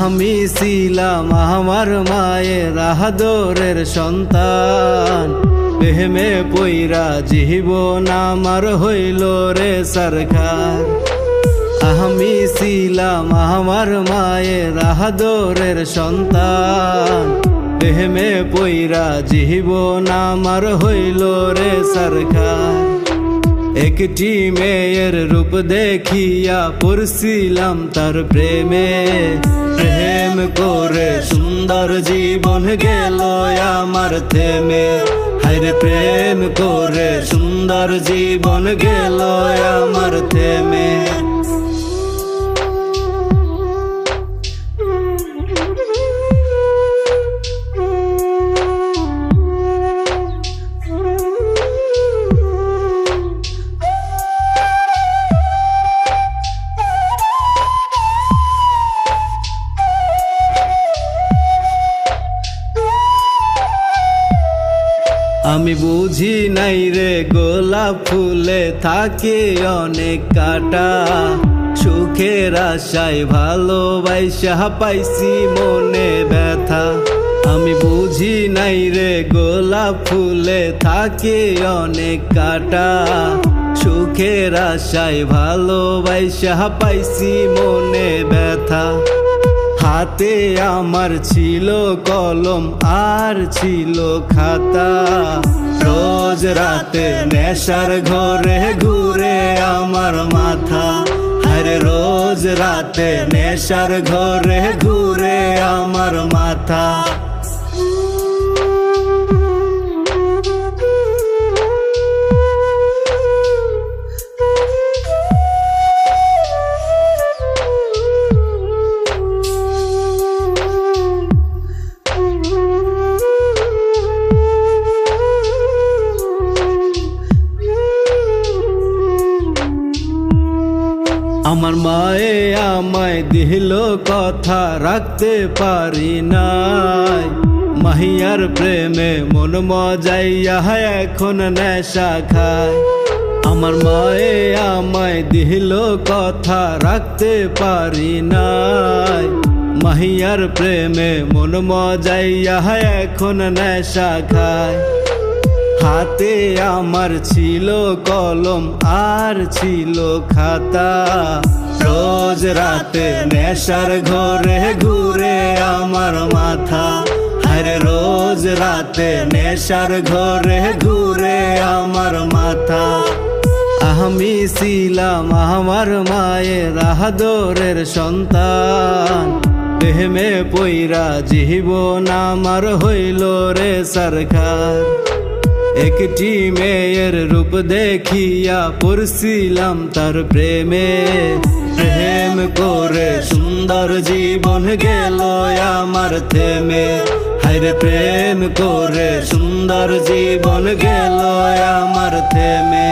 আমি ছিলাম আমার মায়ের আদরের সন্তান, প্রেমে পইরা জীবন আমার হইল রে সরকার। আমি ছিলাম আমার মায়ের আদরের সন্তান, প্রেমে পইরা জীবন আমার হইল রে সরকার। একটি মেয়ের রূপ দেখিয়া পড়ছিলাম তার প্রেমে, প্রেম করে সুন্দর জীবন গেল আমার থেমে। হায়রে প্রেম করে সুন্দর জীবন গেল আমার থেমে। আমি বুঝি নাই রে গোলাপ ফুলে থাকে অনেক কাটা, সুখের আশায় ভালোবাসা পাইছি মনে ব্যথা। আমি বুঝি নাই রে গোলাপ ফুলে থাকে অনেক কাটা, সুখের আশায় ভালোবাসা পাইছি মনে ব্যথা। হাতে আমার ছিল কলম আর ছিল খাতা, রোজ রাতে নেশার ঘরে ঘুরে আমার মাথা। আরে রোজ রাতে নেশার ঘরে ঘুরে আমার মাথা। আমার মায়ে আমায় দিল কথা রাখতে পারি নাই, মাহিয়ার প্রেমে মন মজাইয়া এখন নেশা খায়। আমার মায়ে আমায় দিল কথা রাখতে পারি নাই, মাহিয়ার প্রেমে মন মজাইয়া এখন নেশা খায়। হাতে আমার ছিল কলম আর ছিল খাতা, রোজ রাতে নেশার ঘরে ঘুরে আমার মাথা। আরে রোজ রাতে নেশার ঘরে ঘুরে আমার মাথা। আমি ছিলাম আমার মায়ের আদরের সন্তান, প্রেমে পইরা জীবন আমার হইল রে সরকার। একটি মেয়ের রূপ দেখিয়া পড়ছিলাম তার প্রেমে, প্রেম করে সুন্দর জীবন গেল আমার থেমে। হায়রে প্রেম করে সুন্দর জীবন গেল আমার থেমে।